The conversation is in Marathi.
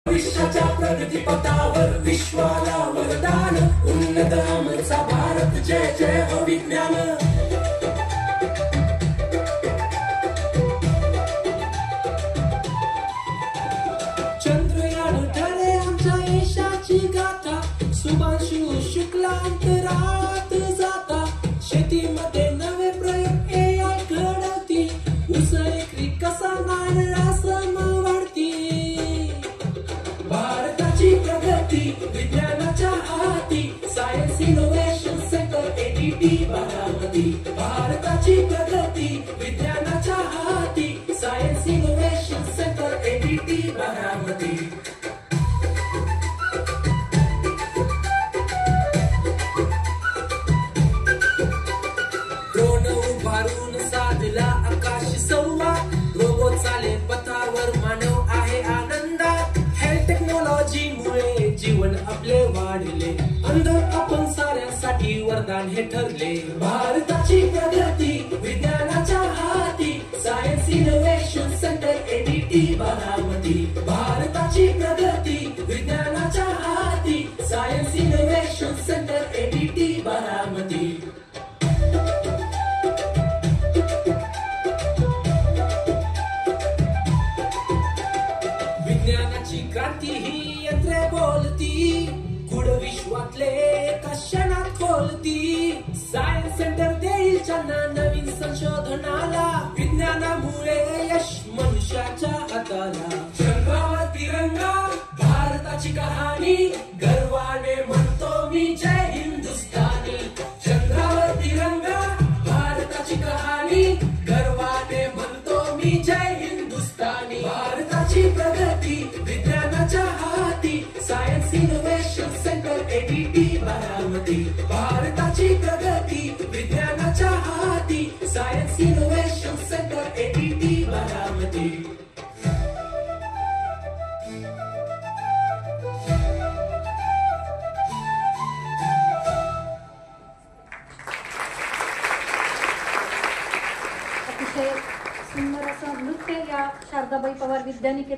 विश्वाच्या प्रगतीपथावर विश्वाला वरदान उन्नत आमचा भारत जय जय हो विज्ञान चंद्रयान ठरले आमच्या यशाची गाथा शुभांशु शुक्ला अंतराळात जाता शेतीमध्ये नवे प्रयोग AI घडवती ऊस एकरी कसा नारळासम वाढती भारताची प्रगती विज्ञानाच्या हाती science innovation centre ADT Baramati भारताची प्रगती विज्ञानाच्या हाती science innovation centre ADT Baramati drone उभारून साधला आकाश संवाद रोबोट चाले पथावर मानव आहे आनंदात हेल्थ टेक्नॉलॉजी मुळे जीवन आपले वाढले अंध आपण साऱ्यांसाठी वरदान हे ठरले भारताची प्रगती विज्ञानाच्या हाती science innovation centre ADT Baramati भारताची प्रगती विज्ञानाच्या हाती science innovation centre ADT Baramati विज्ञानाची क्रांती ही यंत्रे बोलती गुढ विश्वातले क्षणात खोलती सायन्स सेंटर देईल चालना नवीन संशोधनाला विज्ञानामुळे यश मनुष्याच्या हाताला चंद्रावर तिरंगा भारताची कहाणी गर्वाने म्हणतो मी जय हिंदुस्तानी चंद्रावर तिरंगा भारताची कहाणी गर्वाने म्हणतो मी जय हिंदुस्तानी भारताची प्रगती विज्ञानाच्या हाती science innovation centre ADT Baramati भारताची प्रगती विज्ञानाच्या हाती science innovation centre ADT Baramati अतिशय सुंदर असं नृत्य या शारदाबाई पवार विद्यानिकेतन